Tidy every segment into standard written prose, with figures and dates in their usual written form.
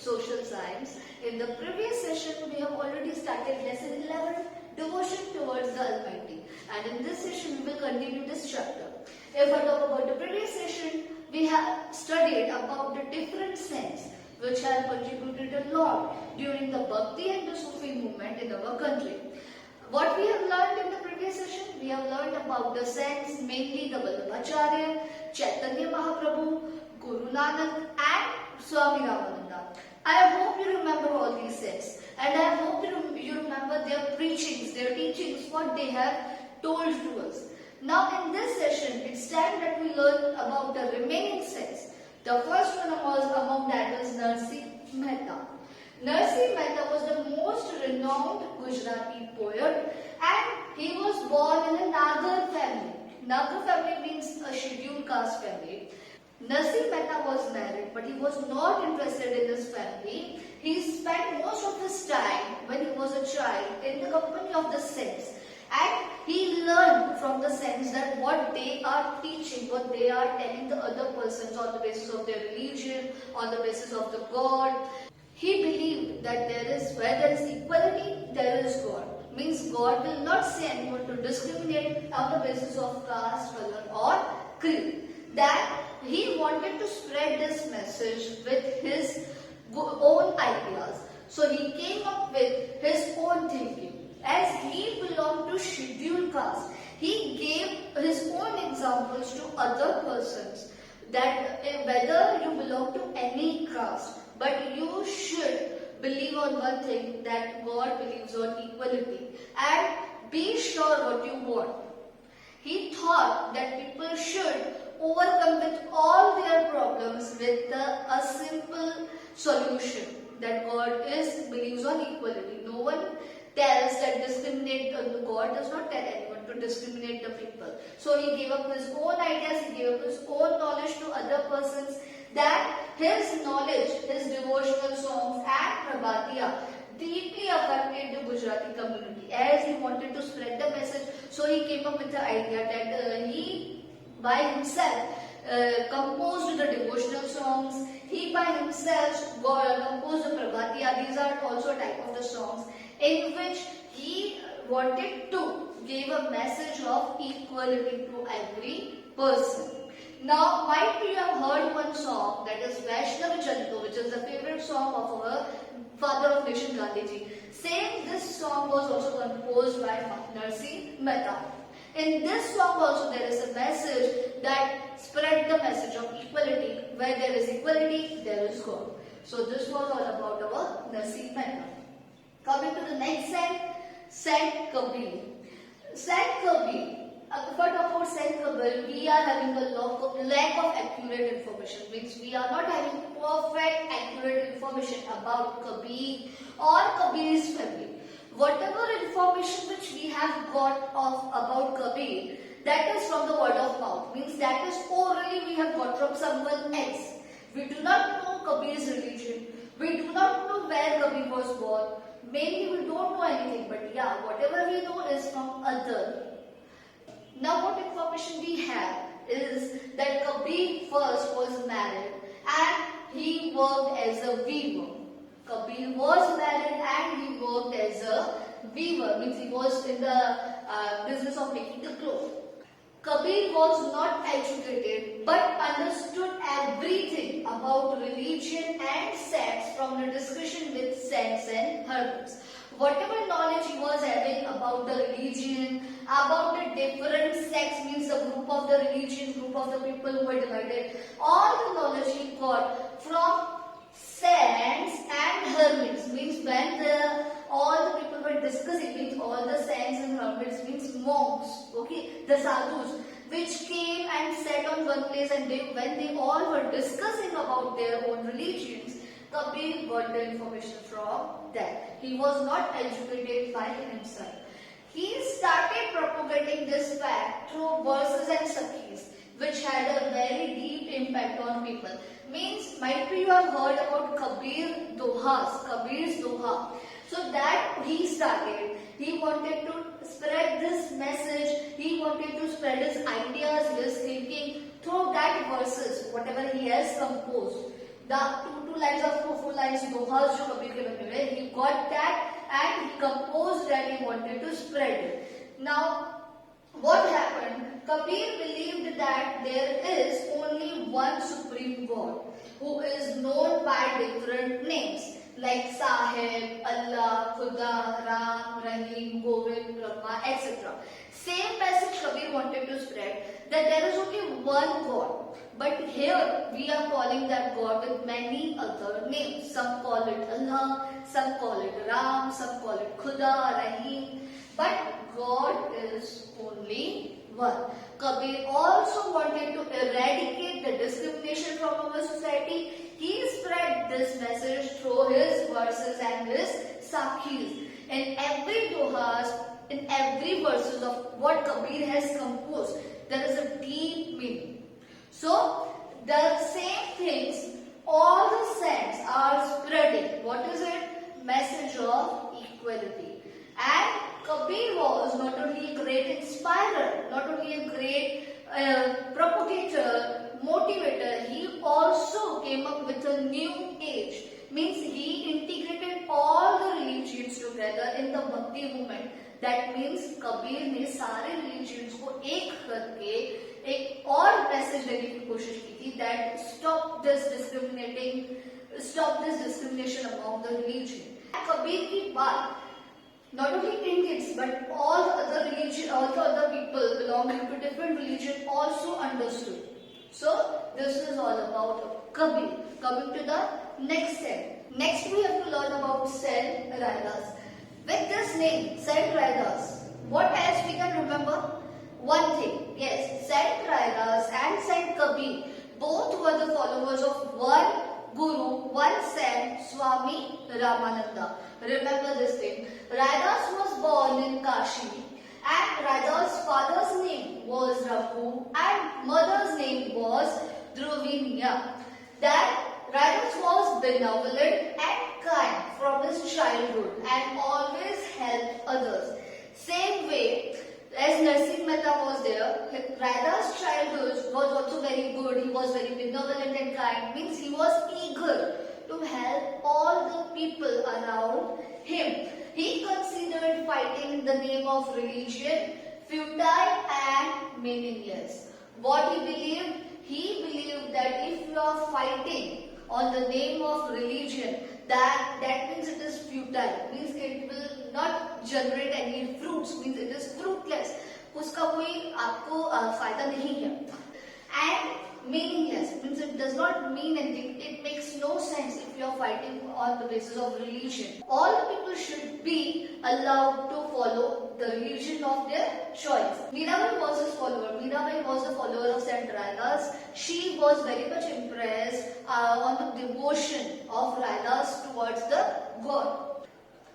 social science. In the previous session, we have already started lesson 11, devotion towards the Almighty. And in this session, we will continue this chapter. If I talk about the previous session, we have studied about the different saints which have contributed a lot during the Bhakti and the Sufi movement in our country. What we have learned in the previous session, we have learned about the saints, mainly the Vallabhacharya, Chaitanya Mahaprabhu, Guru Nanak and Swami Ramananda. I hope you remember all these saints, and I hope you remember their preachings, their teachings, what they have told to us. Now in this session, it's time that we learn about the remaining saints. The first one was among that was Narsi Mehta. Narsi Mehta was the most renowned Gujarati poet, and he was born in a Nagar family. Nagar family means a scheduled caste family. Narsi Mehta was married, but he was not interested in his family. He spent most of his time when he was a child in the company of the saints, and he learned from the saints that what they are teaching, what they are telling the other persons on the basis of their religion, on the basis of the God. He believed that where there is equality, there is God. Means God will not say anyone to discriminate on the basis of caste, color or creed. That he wanted to spread this message with his own ideas. So he came up with his own thinking. As he belonged to scheduled caste, he gave his own examples to other persons that whether you belong to any caste, but you should believe on one thing, that God believes on equality, and be sure what you want. He thought that people should overcome with all their problems with a simple solution, that God believes on equality. No one tells that discriminate, God does not tell anyone to discriminate the people. So he gave up his own ideas, he gave up his own knowledge to other persons, that his knowledge, his devotional songs and Prabhatiya deeply affected the Gujarati community as he wanted to spread the message. So he came up with the idea that he by himself composed the devotional songs, he by himself composed the Prabhatiya. These are also type of the songs in which he wanted to give a message of equality to every person. Now, might be you have heard one song, that is Vaishnav Janto, which is the favorite song of our father of nation Gandhiji. Same, this song was also composed by Narsi Mehta. In this song also there is a message that spread the message of equality. Where there is equality, there is God. So this was all about our Narsi Mehta. Coming to the next Saint Kabir. Saint Kabir. If I talk about Saint Kabir, we are having a lack of accurate information. Means we are not having perfect, accurate information about Kabir or Kabir's family. Whatever information which we have got about Kabir, that is from the word of mouth. Means that is orally we have got from someone else. We do not know Kabir's religion. We do not know where Kabir was born. Mainly we don't know anything, but yeah, whatever we know is from other. Now what information we have is that Kabir first was married and he worked as a weaver. Kabir was married and he worked as a weaver, means he was in the business of making the clothes. Kabir was not educated but understood everything about religion and sects from the discussion with saints and hermits. Whatever knowledge he was having about the religion, about the different sects, means the group of the religion, group of the people who were divided, all the knowledge he got from saints and hermits. Means when all the people were discussing, means all the saints and hermits means monks, okay, the sadhus, which came and sat on one place, and when they all were discussing about their own religions, Kabir got the information from that. He was not educated by himself. He started propagating this fact through verses and sakhis, which had a very deep impact on people. Means, might be you have heard about Kabir's Doha. So that he started. He wanted to spread this message. He wanted to spread his ideas, his thinking through that verses, whatever he has composed. To two lines or four lines dohas जो कबीर के बने हुए, he got that and he composed that, he wanted to spread it. Now what happened? Kabir believed that there is only one supreme God who is known by different names like Sahib, Allah, Khuda, Ram, Rahim, Govind, Brahma, etc. Same message Kabir wanted to spread, that there is only one God. But here we are calling that God with many other names. Some call it Allah, some call it Ram, some call it Khuda, Rahim. But God is only one. Kabir also wanted to eradicate the discrimination from our society. He spread this message through his verses and his sakhis. In every dohas, in every verses of what Kabir has composed, there is a deep meaning. So, the same things, all the saints are spreading. What is it? Message of equality. And Kabir was not only a great inspirer, not only a great propagator, motivator, he also came up with a new age. Means he integrated all the religions together in the Bhakti movement. That means Kabir ने सारे religions को एक करके एक और message देने की कोशिश की थी, that stop this discrimination among the religion. Kabir की बात not only Indians but all the other religion, all the other people belonging to different religion also understood. So this is all about Kabir. Coming to the next set. Next we have to learn about Sant Raidas. With this name, Sant Raidas, what else we can remember? One thing, yes, Sant Raidas and Sant Kabir both were the followers of one Guru, one Sant, Swami Ramananda. Remember this thing. Raidas was born in Kashi and Raidas' father's name was Raghu and mother's name was Dhruvinya. That Raidas was benevolent and kind from his childhood and always helped others. Same way as Narsingh Mehta was there, Raidas' childhood was also very good. He was very benevolent and kind. Means he was eager to help all the people around him. He considered fighting in the name of religion futile and meaningless. What he believed? He believed that if you are fighting on the name of religion, that means it is futile, means it will not generate any fruits, means it is fruitless, उसका कोई आपको फायदा नहीं है. And meaningless means it does not mean anything. It makes no sense if you are fighting on the basis of religion. All the people should be allowed to follow the religion of their choice. Mirabai was his follower. Mirabai was the follower of Sant Raidas. She was very much impressed on the devotion of Raidas towards the God.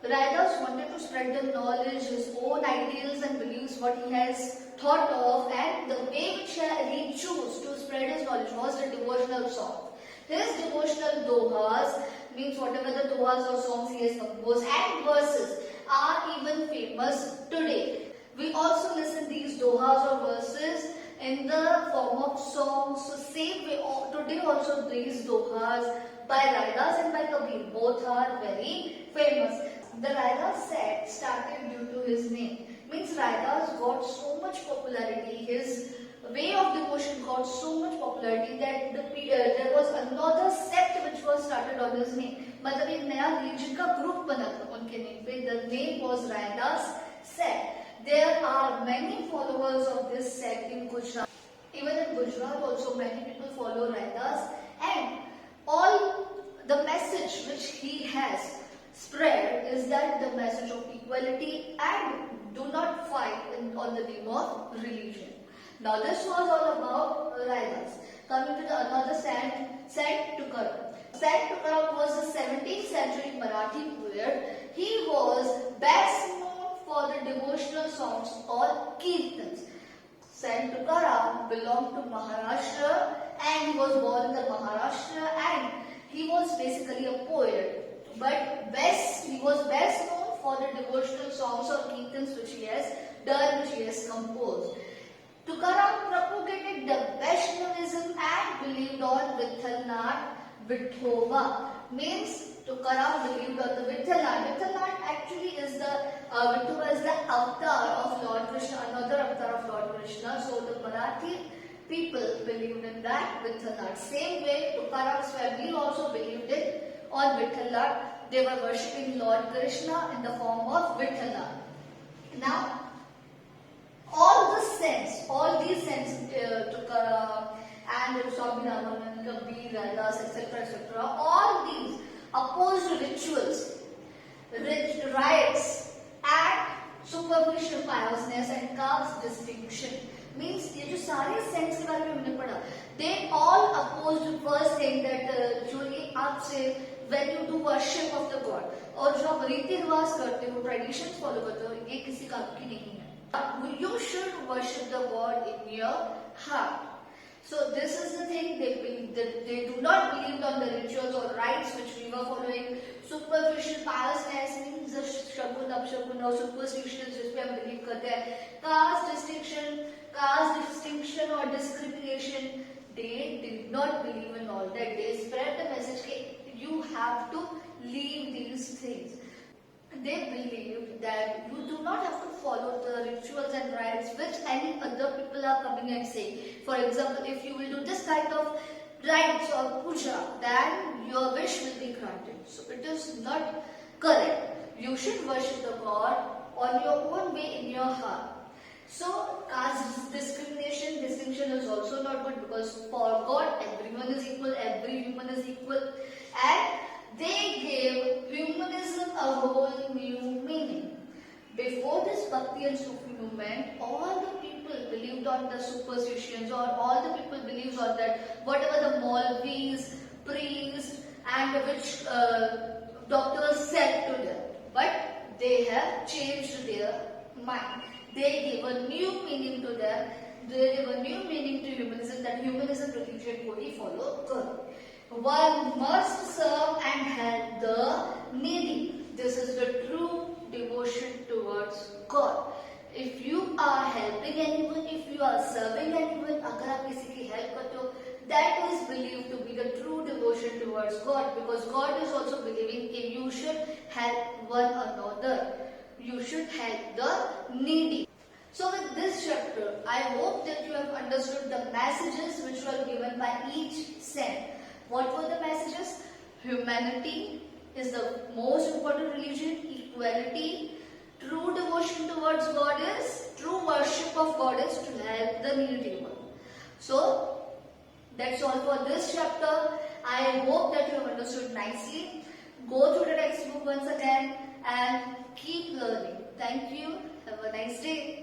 Raidas wanted to spread the knowledge, his own ideals and beliefs, what he has thought of, and the way which he chose to spread his knowledge was the devotional song. His devotional dohas, means whatever the dohas or songs he has composed, and verses are even famous today. We also listen these dohas or verses in the form of songs. So same way, today also these dohas by Raidas and by Kabir, both are very famous. The Raidas set started due to his name. Means Raidas got so much popularity, his way of devotion got so much popularity that there was another sect which was started on his name. मतलब एक नया religion का group बना था उनके name पे. The name was Raidas sect. There are many followers of this sect in Gujarat. Even in Gujarat also many people follow Raidas, and all the message which he has spread is that the message of equality and do not fight on the name of religion. Now this was all about Raidas. Coming to the another Sant Tukaram. Sant Tukaram was a 17th century Marathi poet. He was best known for the devotional songs called Kirtans. Sant Tukaram belonged to Maharashtra and he was born in the Maharashtra and he was basically a poet. But he was best known for the devotional songs or kirtans which he has done, which he has composed. Tukaram propagated the Vaishnavism and believed on Vithalnath, Vitthova means Tukaram believed on the Vithalan. Vithalan actually is the Vitthova is the avatar of Lord Krishna, another avatar of Lord Krishna. So the Marathi people believed in that Vithalan. Same way Tukaram's family also believed on Vithalan. They were worshipping Lord Krishna in the form of Vithalan. Now, all these saints, Tukaram and Swami Ramanand, Kabir, Raidas, etc., all these opposed rituals, rites, and superficial piousness and caste distinction. Means ये जो सारे sense के बारे में हमने पढ़ा, they all opposed first saying that जो ये आपसे when you do worship of the God और जो आप रीति रिवाज करते हो, traditions follow करते हो, ये किसी काम की नहीं है. You should worship the God in your heart. So this is the thing, they do not believe on the rituals or rites which we were following. Superficial piousness means the shagun, apshagun or superstitions जिस पे हम believe करते हैं. Caste distinction or discrimination, they did not believe in all that. They spread the message that you have to leave these things. They believed that you do not have to follow the rituals and rites which any other people are coming and saying. For example, if you will do this kind of rites or puja, then your wish will be granted. So it is not correct. You should worship the God on your own way in your heart. So caste distinction is also not good, because for God everyone is equal, every human is equal, and they gave humanism a whole new meaning. Before this Bhakti and Sufi movement, all the people believed on the superstitions, or all the people believed on that whatever the Maulvis, priests, and which doctors said to them. But they have changed their mind. They gave a new meaning to them. They gave a new meaning to humanism, that humanism religion को ही follow करो. One must serve and help the needy. This is the true devotion towards God. If you are helping anyone, if you are serving anyone, अगर आप किसी की help करते हो, that is believed to be the true devotion towards God, because God is also believing that you should help one another. You should help the needy. So with this chapter, I hope that you have understood the messages which were given by each saint. What were the messages? Humanity is the most important religion, equality, true devotion towards God is, true worship of God is to help the needy one. So, that's all for this chapter. I hope that you have understood nicely. Go through the textbook once again and keep learning. Thank you. Have a nice day.